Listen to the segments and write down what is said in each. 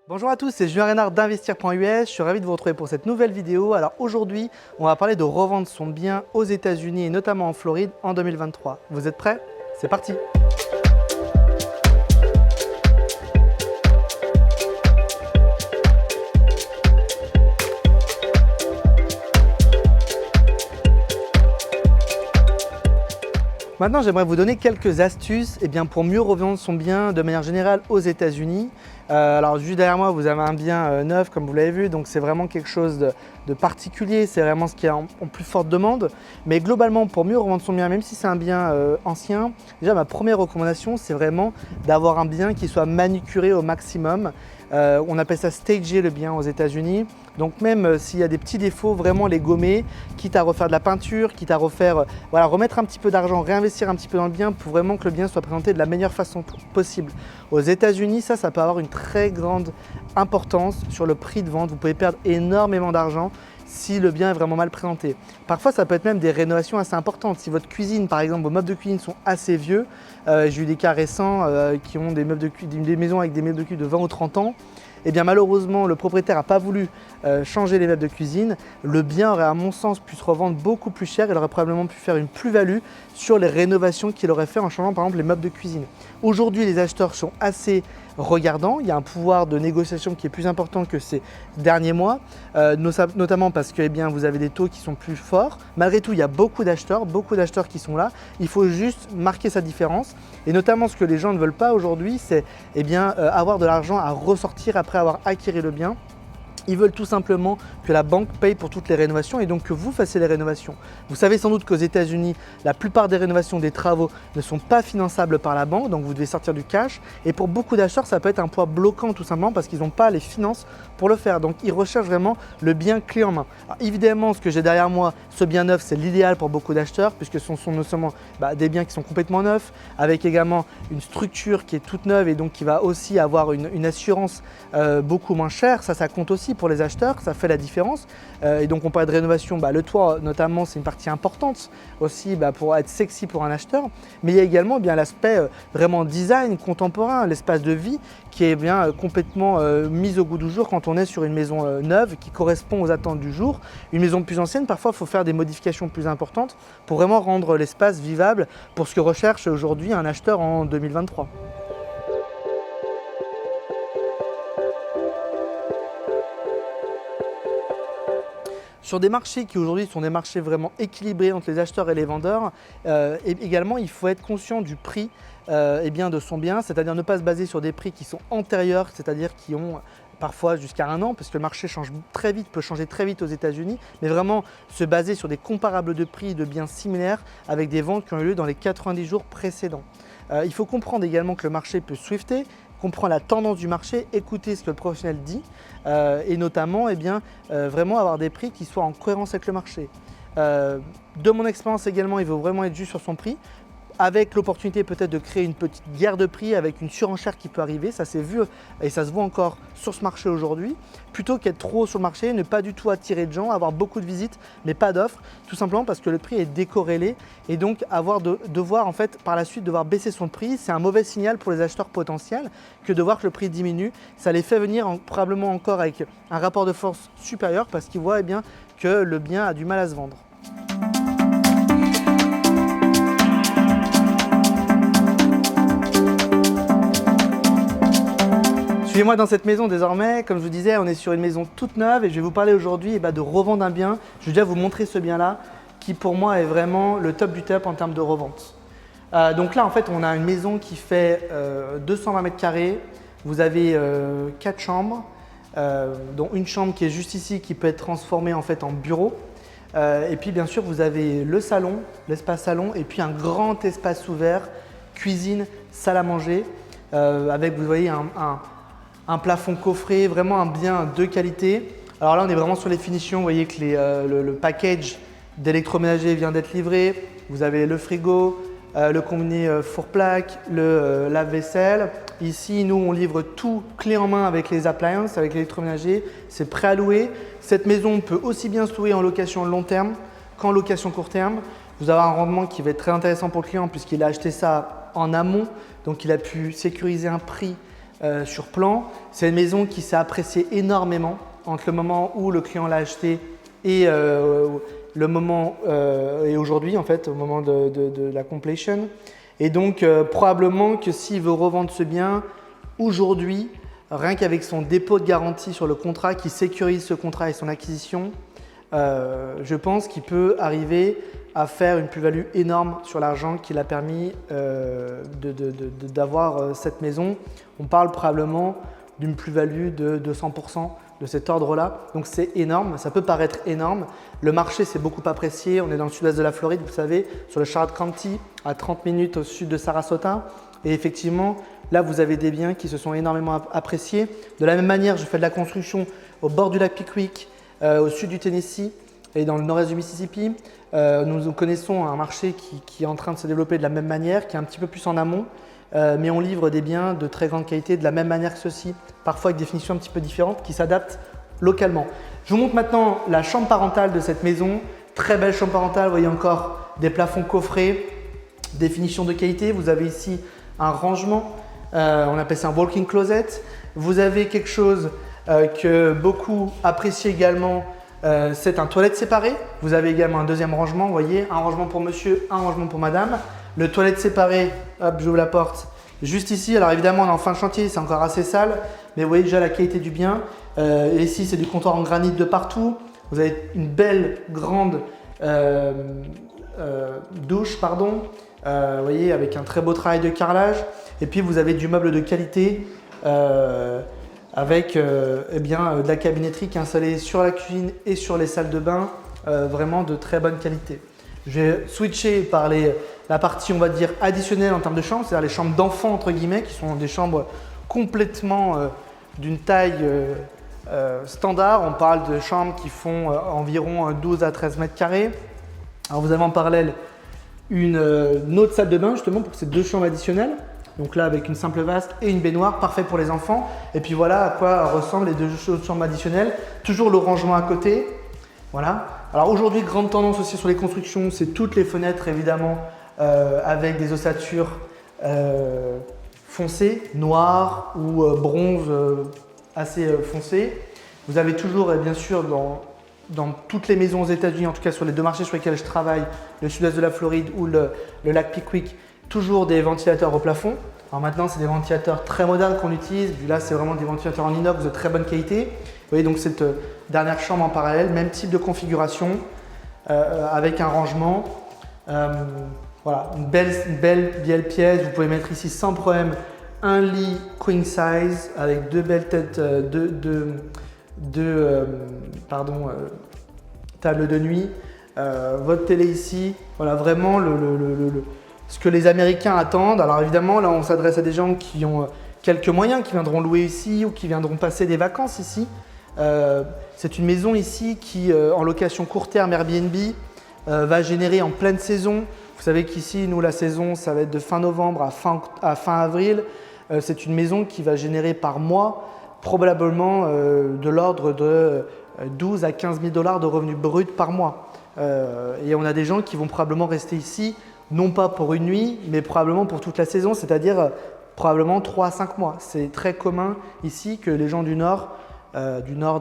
Bonjour à tous, c'est Julien Reynard d'Investir.us. Je suis ravi de vous retrouver pour cette nouvelle vidéo. Alors aujourd'hui, on va parler de revendre son bien aux États-Unis et notamment en Floride en 2023. Vous êtes prêts? C'est parti! Maintenant, j'aimerais vous donner quelques astuces pour mieux revendre son bien de manière générale aux États-Unis. Alors juste derrière moi, vous avez un bien neuf comme vous l'avez vu, donc c'est vraiment quelque chose de particulier, c'est vraiment ce qui est en plus forte demande. Mais globalement, pour mieux revendre son bien, même si c'est un bien ancien, déjà ma première recommandation, c'est vraiment d'avoir un bien qui soit manucuré au maximum. On appelle ça stager le bien aux États-Unis. Donc même s'il y a des petits défauts, vraiment les gommer, quitte à refaire de la peinture, quitte à refaire, remettre un petit peu d'argent, réinvestir un petit peu dans le bien pour vraiment que le bien soit présenté de la meilleure façon possible. Aux États-Unis, ça peut avoir une très grande importance sur le prix de vente. Vous pouvez perdre énormément d'argent si le bien est vraiment mal présenté. Parfois, ça peut être même des rénovations assez importantes. Si votre cuisine, par exemple, vos meubles de cuisine sont assez vieux, j'ai eu des cas récents qui ont des maisons avec des meubles de cuisine de 20 ou 30 ans, et bien malheureusement, le propriétaire n'a pas voulu changer les meubles de cuisine. Le bien aurait, à mon sens, pu se revendre beaucoup plus cher. Il aurait probablement pu faire une plus-value sur les rénovations qu'il aurait fait en changeant, par exemple, les meubles de cuisine. Aujourd'hui, les acheteurs sont assez regardants. Il y a un pouvoir de négociation qui est plus important que ces derniers mois, notamment parce que vous avez des taux qui sont plus forts. Malgré tout, il y a beaucoup d'acheteurs qui sont là. Il faut juste marquer sa différence. Et notamment, ce que les gens ne veulent pas aujourd'hui, c'est avoir de l'argent à ressortir après avoir acquis le bien. Ils veulent tout simplement que la banque paye pour toutes les rénovations et donc que vous fassiez les rénovations. Vous savez sans doute qu'aux États-Unis, la plupart des rénovations, des travaux ne sont pas finançables par la banque, donc vous devez sortir du cash. Et pour beaucoup d'acheteurs, ça peut être un poids bloquant tout simplement parce qu'ils n'ont pas les finances pour le faire. Donc ils recherchent vraiment le bien clé en main. Alors, évidemment, ce que j'ai derrière moi, ce bien neuf, c'est l'idéal pour beaucoup d'acheteurs puisque ce sont non seulement des biens qui sont complètement neufs, avec également une structure qui est toute neuve et donc qui va aussi avoir une assurance beaucoup moins chère. Ça compte aussi pour les acheteurs, ça fait la différence. Et donc on parle de rénovation, le toit notamment, c'est une partie importante aussi pour être sexy pour un acheteur. Mais il y a également l'aspect vraiment design contemporain, l'espace de vie qui est complètement mis au goût du jour quand on est sur une maison neuve qui correspond aux attentes du jour. Une maison plus ancienne, parfois il faut faire des modifications plus importantes pour vraiment rendre l'espace vivable pour ce que recherche aujourd'hui un acheteur en 2023. Sur des marchés qui aujourd'hui sont des marchés vraiment équilibrés entre les acheteurs et les vendeurs, et également il faut être conscient du prix de son bien, c'est-à-dire ne pas se baser sur des prix qui sont antérieurs, c'est-à-dire qui ont parfois jusqu'à 1 an, parce que le marché change très vite, peut changer très vite aux États-Unis, mais vraiment se baser sur des comparables de prix de biens similaires avec des ventes qui ont eu lieu dans les 90 jours précédents. Il faut comprendre également que le marché peut swifter, comprendre la tendance du marché, écouter ce que le professionnel dit et notamment vraiment avoir des prix qui soient en cohérence avec le marché. De mon expérience également, il faut vraiment être juste sur son prix, avec l'opportunité peut-être de créer une petite guerre de prix avec une surenchère qui peut arriver, ça s'est vu et ça se voit encore sur ce marché aujourd'hui, plutôt qu'être trop haut sur le marché, ne pas du tout attirer de gens, avoir beaucoup de visites mais pas d'offres, tout simplement parce que le prix est décorrélé et donc devoir en fait par la suite devoir baisser son prix, c'est un mauvais signal pour les acheteurs potentiels que de voir que le prix diminue, ça les fait venir probablement encore avec un rapport de force supérieur parce qu'ils voient que le bien a du mal à se vendre. Suivez-moi dans cette maison désormais, comme je vous disais, on est sur une maison toute neuve et je vais vous parler aujourd'hui de revendre un bien. Je vais déjà vous montrer ce bien-là qui pour moi est vraiment le top du top en termes de revente. Donc là en fait on a une maison qui fait 220 mètres carrés, vous avez 4 chambres, dont une chambre qui est juste ici qui peut être transformée en fait en bureau. Et puis bien sûr vous avez le salon, l'espace salon et puis un grand espace ouvert, cuisine, salle à manger avec vous voyez un plafond coffré, vraiment un bien de qualité. Alors là, on est vraiment sur les finitions. Vous voyez que le package d'électroménager vient d'être livré. Vous avez le frigo, le combiné four-plaque, le lave-vaisselle. Ici, nous, on livre tout clé en main avec les appliances, avec l'électroménager. C'est prêt à louer. Cette maison peut aussi bien se louer en location long terme qu'en location court terme. Vous avez un rendement qui va être très intéressant pour le client puisqu'il a acheté ça en amont. Donc, il a pu sécuriser un prix sur plan. C'est une maison qui s'est appréciée énormément entre le moment où le client l'a acheté et le moment et aujourd'hui en fait, au moment de la completion. Et donc probablement que s'il veut revendre ce bien aujourd'hui, rien qu'avec son dépôt de garantie sur le contrat qui sécurise ce contrat et son acquisition, je pense qu'il peut arriver à faire une plus-value énorme sur l'argent qui l'a permis d'avoir cette maison. On parle probablement d'une plus-value de 200% de cet ordre-là. Donc c'est énorme, ça peut paraître énorme. Le marché s'est beaucoup apprécié. On est dans le sud-est de la Floride, vous savez, sur le Charlotte County, à 30 minutes au sud de Sarasota. Et effectivement, là, vous avez des biens qui se sont énormément appréciés. De la même manière, je fais de la construction au bord du lac Pickwick, au sud du Tennessee et dans le nord-est du Mississippi. Nous connaissons un marché qui est en train de se développer de la même manière, qui est un petit peu plus en amont, mais on livre des biens de très grande qualité de la même manière que ceux-ci, parfois avec des finitions un petit peu différentes qui s'adaptent localement. Je vous montre maintenant la chambre parentale de cette maison. Très belle chambre parentale, vous voyez encore des plafonds coffrés, des finitions de qualité. Vous avez ici un rangement, on appelle ça un walk-in closet. Vous avez quelque chose que beaucoup apprécient également. C'est un toilette séparé. Vous avez également un deuxième rangement, vous voyez, un rangement pour monsieur, un rangement pour madame. Le toilette séparé, hop, j'ouvre la porte, juste ici. Alors évidemment, on est en fin de chantier, c'est encore assez sale, mais vous voyez déjà la qualité du bien. Et ici, c'est du comptoir en granit de partout. Vous avez une belle, grande douche, pardon. Vous voyez, avec un très beau travail de carrelage. Et puis, vous avez du meuble de qualité. Avec de la cabinetterie qui est installée sur la cuisine et sur les salles de bain, vraiment de très bonne qualité. Je vais switcher par la partie, on va dire, additionnelle en termes de chambres, c'est-à-dire les chambres d'enfants, entre guillemets, qui sont des chambres complètement d'une taille standard. On parle de chambres qui font environ 12 à 13 mètres carrés. Alors vous avez en parallèle une autre salle de bain, justement, pour ces deux chambres additionnelles. Donc là, avec une simple vasque et une baignoire, parfait pour les enfants. Et puis voilà à quoi ressemblent les deux chambres additionnelles. Toujours le rangement à côté. Voilà. Alors aujourd'hui, grande tendance aussi sur les constructions, c'est toutes les fenêtres évidemment avec des ossatures foncées, noires ou bronze assez foncées. Vous avez toujours, bien sûr, dans toutes les maisons aux États-Unis, en tout cas sur les deux marchés sur lesquels je travaille, le sud-est de la Floride ou le lac Pickwick, toujours des ventilateurs au plafond. Alors maintenant, c'est des ventilateurs très modernes qu'on utilise. Là, c'est vraiment des ventilateurs en inox de très bonne qualité. Vous voyez donc cette dernière chambre en parallèle, même type de configuration avec un rangement. Voilà, une belle pièce. Vous pouvez mettre ici sans problème un lit queen size avec deux belles têtes, table de nuit. Votre télé ici. Voilà, vraiment ce que les Américains attendent. Alors évidemment, là, on s'adresse à des gens qui ont quelques moyens, qui viendront louer ici ou qui viendront passer des vacances ici. C'est une maison ici qui, en location court terme Airbnb, va générer en pleine saison. Vous savez qu'ici, nous, la saison, ça va être de fin novembre à fin avril. C'est une maison qui va générer par mois probablement de l'ordre de 12 à 15 000 $ de revenus bruts par mois. Et on a des gens qui vont probablement rester ici, non pas pour une nuit, mais probablement pour toute la saison, c'est-à-dire probablement 3 à 5 mois. C'est très commun ici que les gens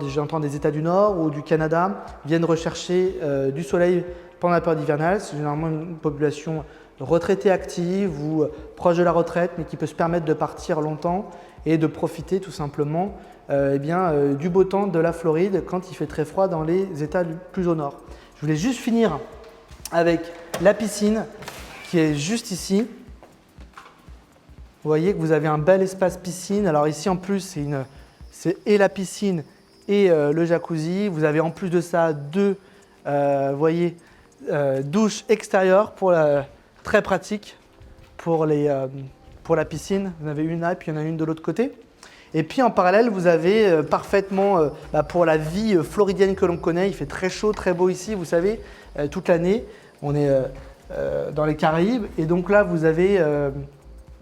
j'entends des États du Nord ou du Canada, viennent rechercher du soleil pendant la période hivernale. C'est généralement une population retraitée active ou proche de la retraite, mais qui peut se permettre de partir longtemps et de profiter tout simplement du beau temps de la Floride quand il fait très froid dans les États plus au nord. Je voulais juste finir avec la piscine qui est juste ici. Vous voyez que vous avez un bel espace piscine. Alors ici en plus, c'est et la piscine et le jacuzzi. Vous avez en plus de ça deux douches extérieures très pratiques pour la piscine. Vous en avez une là et puis il y en a une de l'autre côté. Et puis en parallèle, vous avez parfaitement pour la vie floridienne que l'on connaît, il fait très chaud, très beau ici, vous savez, toute l'année. On est dans les Caraïbes et donc là, vous avez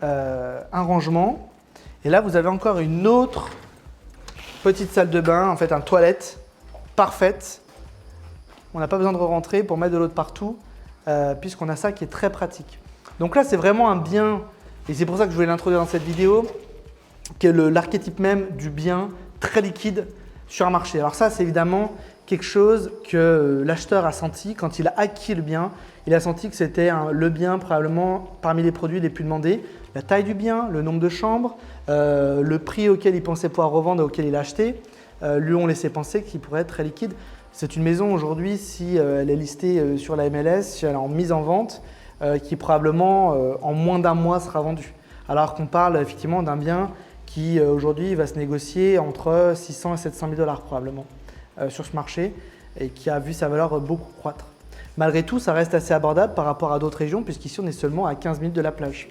un rangement. Et là, vous avez encore une autre petite salle de bain, en fait, un toilette parfaite. On n'a pas besoin de rentrer pour mettre de l'eau de partout puisqu'on a ça qui est très pratique. Donc là, c'est vraiment un bien, et c'est pour ça que je voulais l'introduire dans cette vidéo. qui est l'archétype même du bien très liquide sur un marché. Alors ça, c'est évidemment quelque chose que l'acheteur a senti quand il a acquis le bien. Il a senti que c'était le bien probablement parmi les produits les plus demandés. La taille du bien, le nombre de chambres, le prix auquel il pensait pouvoir revendre et auquel il a acheté, lui ont laissé penser qu'il pourrait être très liquide. C'est une maison aujourd'hui, si elle est listée sur la MLS, si elle est en mise en vente, qui probablement en moins d'un mois sera vendue. Alors qu'on parle effectivement d'un bien qui aujourd'hui va se négocier entre 600 et 700 000 $ probablement sur ce marché et qui a vu sa valeur beaucoup croître. Malgré tout, ça reste assez abordable par rapport à d'autres régions puisqu'ici on est seulement à 15 minutes de la plage.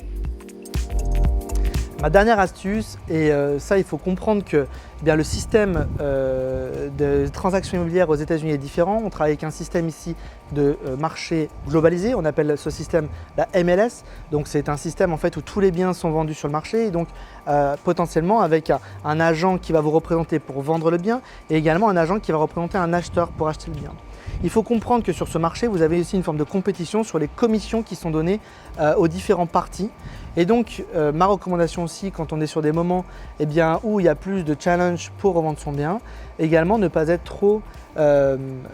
Ma dernière astuce, et ça il faut comprendre que bien, le système de transactions immobilières aux États-Unis est différent. On travaille avec un système ici de marché globalisé, on appelle ce système la MLS. Donc c'est un système en fait où tous les biens sont vendus sur le marché et donc potentiellement avec un agent qui va vous représenter pour vendre le bien et également un agent qui va représenter un acheteur pour acheter le bien. Il faut comprendre que sur ce marché, vous avez aussi une forme de compétition sur les commissions qui sont données aux différents parties. Et donc, ma recommandation aussi, quand on est sur des moments où il y a plus de challenge pour revendre son bien, également ne pas être trop,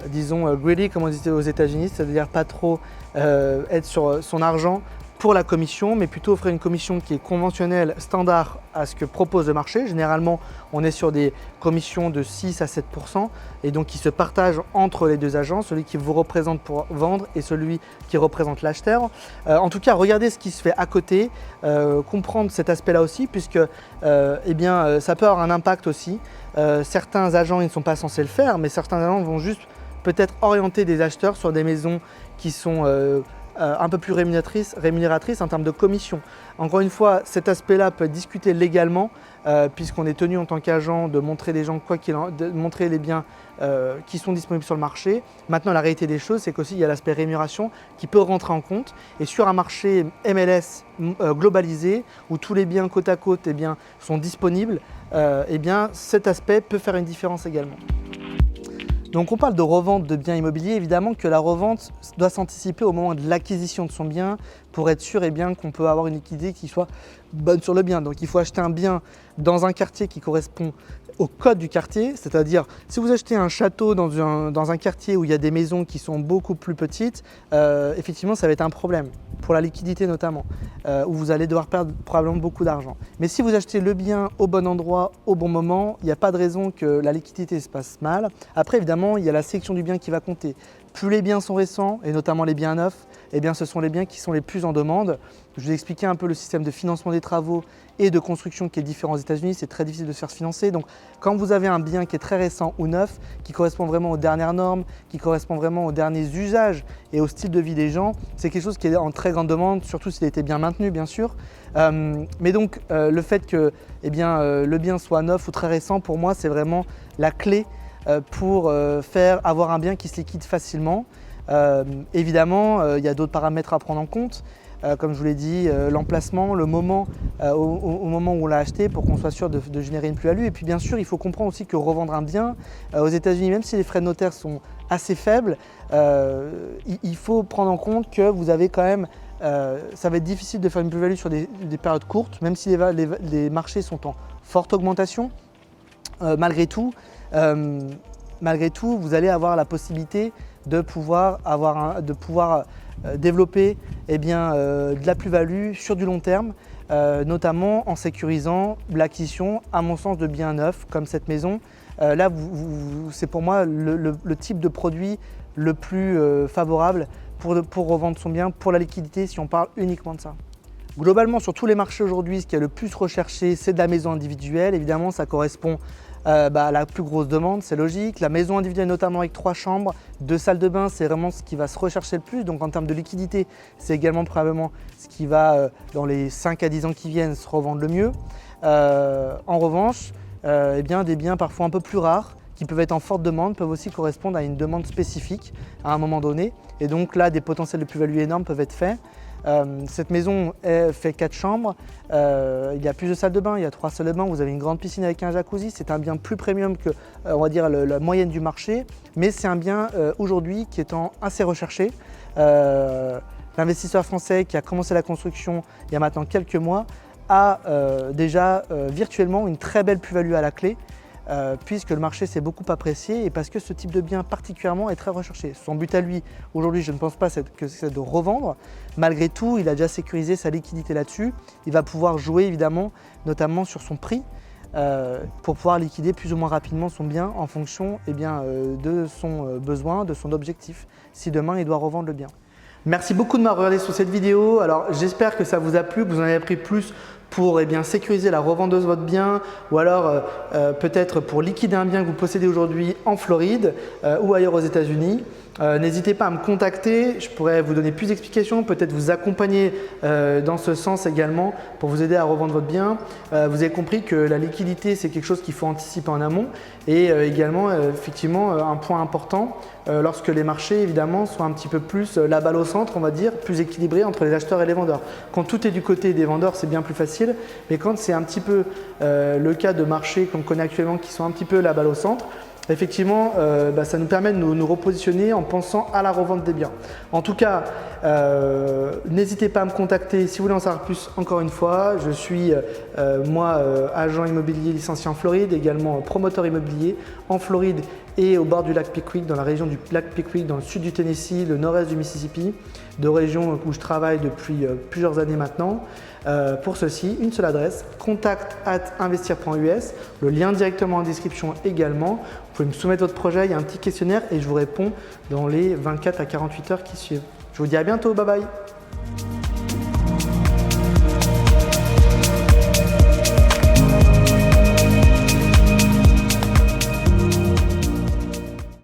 disons, greedy, comme on dit aux États-Unis, c'est-à-dire pas trop être sur son argent pour la commission, mais plutôt offrir une commission qui est conventionnelle, standard à ce que propose le marché. Généralement, on est sur des commissions de 6 à 7% et donc qui se partagent entre les deux agents, celui qui vous représente pour vendre et celui qui représente l'acheteur. En tout cas, regardez ce qui se fait à côté, comprendre cet aspect-là aussi, puisque ça peut avoir un impact aussi. Certains agents ils ne sont pas censés le faire, mais certains agents vont juste peut-être orienter des acheteurs sur des maisons qui sont un peu plus rémunératrice en termes de commission. Encore une fois, cet aspect-là peut être discuté légalement puisqu'on est tenu en tant qu'agent de montrer de montrer les biens qui sont disponibles sur le marché. Maintenant, la réalité des choses, c'est qu'aussi il y a l'aspect rémunération qui peut rentrer en compte. Et sur un marché MLS globalisé où tous les biens côte à côte sont disponibles, cet aspect peut faire une différence également. Donc on parle de revente de biens immobiliers, évidemment que la revente doit s'anticiper au moment de l'acquisition de son bien pour être sûr qu'on peut avoir une liquidité qui soit bonne sur le bien. Donc il faut acheter un bien dans un quartier qui correspond au code du quartier, c'est-à-dire si vous achetez un château dans un quartier où il y a des maisons qui sont beaucoup plus petites, effectivement ça va être un problème, pour la liquidité notamment, où vous allez devoir perdre probablement beaucoup d'argent. Mais si vous achetez le bien au bon endroit, au bon moment, il n'y a pas de raison que la liquidité se passe mal. Après évidemment, il y a la sélection du bien qui va compter. Plus les biens sont récents, et notamment les biens neufs, ce sont les biens qui sont les plus en demande. Je vous ai expliqué un peu le système de financement des travaux et de construction qui est différent aux États-Unis. C'est très difficile de se faire financer. Donc, quand vous avez un bien qui est très récent ou neuf, qui correspond vraiment aux dernières normes, qui correspond vraiment aux derniers usages et au style de vie des gens, c'est quelque chose qui est en très grande demande, surtout s'il a été bien maintenu, bien sûr. Mais donc, le fait que le bien soit neuf ou très récent, pour moi, c'est vraiment la clé pour avoir un bien qui se liquide facilement. Évidemment, il y a d'autres paramètres à prendre en compte. Comme je vous l'ai dit, l'emplacement, le moment, au moment où on l'a acheté pour qu'on soit sûr de générer une plus-value. Et puis bien sûr, il faut comprendre aussi que revendre un bien aux États-Unis, même si les frais de notaire sont assez faibles, il faut prendre en compte que vous avez quand même, ça va être difficile de faire une plus-value sur des périodes courtes, même si les marchés sont en forte augmentation. Malgré tout, vous allez avoir la possibilité de pouvoir développer de la plus-value sur du long terme, notamment en sécurisant l'acquisition, à mon sens, de biens neufs comme cette maison. Là, c'est pour moi le type de produit le plus favorable pour revendre son bien, pour la liquidité, si on parle uniquement de ça. Globalement, sur tous les marchés aujourd'hui, ce qui est le plus recherché, c'est de la maison individuelle. Évidemment, ça correspond à la plus grosse demande, c'est logique. La maison individuelle, notamment avec 3 chambres, 2 salles de bain, c'est vraiment ce qui va se rechercher le plus. Donc en termes de liquidité, c'est également probablement ce qui va, dans les 5 à 10 ans qui viennent, se revendre le mieux. En revanche, des biens parfois un peu plus rares, qui peuvent être en forte demande, peuvent aussi correspondre à une demande spécifique à un moment donné. Et donc là, des potentiels de plus-value énormes peuvent être faits. Cette maison fait 4 chambres, il y a plus de salles de bain, il y a 3 salles de bain, vous avez une grande piscine avec un jacuzzi. C'est un bien plus premium que on va dire la moyenne du marché, mais c'est un bien aujourd'hui qui est assez recherché. L'investisseur français qui a commencé la construction il y a maintenant quelques mois a déjà virtuellement une très belle plus-value à la clé, puisque le marché s'est beaucoup apprécié et parce que ce type de bien particulièrement est très recherché. Son but à lui, aujourd'hui, je ne pense pas que c'est de revendre. Malgré tout, il a déjà sécurisé sa liquidité là-dessus. Il va pouvoir jouer évidemment, notamment sur son prix, pour pouvoir liquider plus ou moins rapidement son bien en fonction de son besoin, de son objectif, si demain il doit revendre le bien. Merci beaucoup de m'avoir regardé sur cette vidéo. Alors j'espère que ça vous a plu, que vous en avez appris plus pour sécuriser la revendeuse de votre bien ou alors peut-être pour liquider un bien que vous possédez aujourd'hui en Floride ou ailleurs aux États-Unis. N'hésitez pas à me contacter, je pourrais vous donner plus d'explications, peut-être vous accompagner dans ce sens également pour vous aider à revendre votre bien. Vous avez compris que la liquidité, c'est quelque chose qu'il faut anticiper en amont et également effectivement un point important lorsque les marchés évidemment sont un petit peu plus la balle au centre, on va dire, plus équilibrés entre les acheteurs et les vendeurs. Quand tout est du côté des vendeurs, c'est bien plus facile, mais quand c'est un petit peu le cas de marchés qu'on connaît actuellement qui sont un petit peu la balle au centre, effectivement, ça nous permet de nous repositionner en pensant à la revente des biens. En tout cas, n'hésitez pas à me contacter si vous voulez en savoir plus. Encore une fois, je suis moi agent immobilier licencié en Floride, également promoteur immobilier en Floride et au bord du lac Pickwick, dans la région du lac Pickwick, dans le sud du Tennessee, le nord-est du Mississippi, deux régions où je travaille depuis plusieurs années maintenant. Pour ceci, une seule adresse, contact@investir.us, le lien directement en description également. Vous pouvez me soumettre votre projet, il y a un petit questionnaire et je vous réponds dans les 24 à 48 heures qui suivent. Je vous dis à bientôt, bye bye.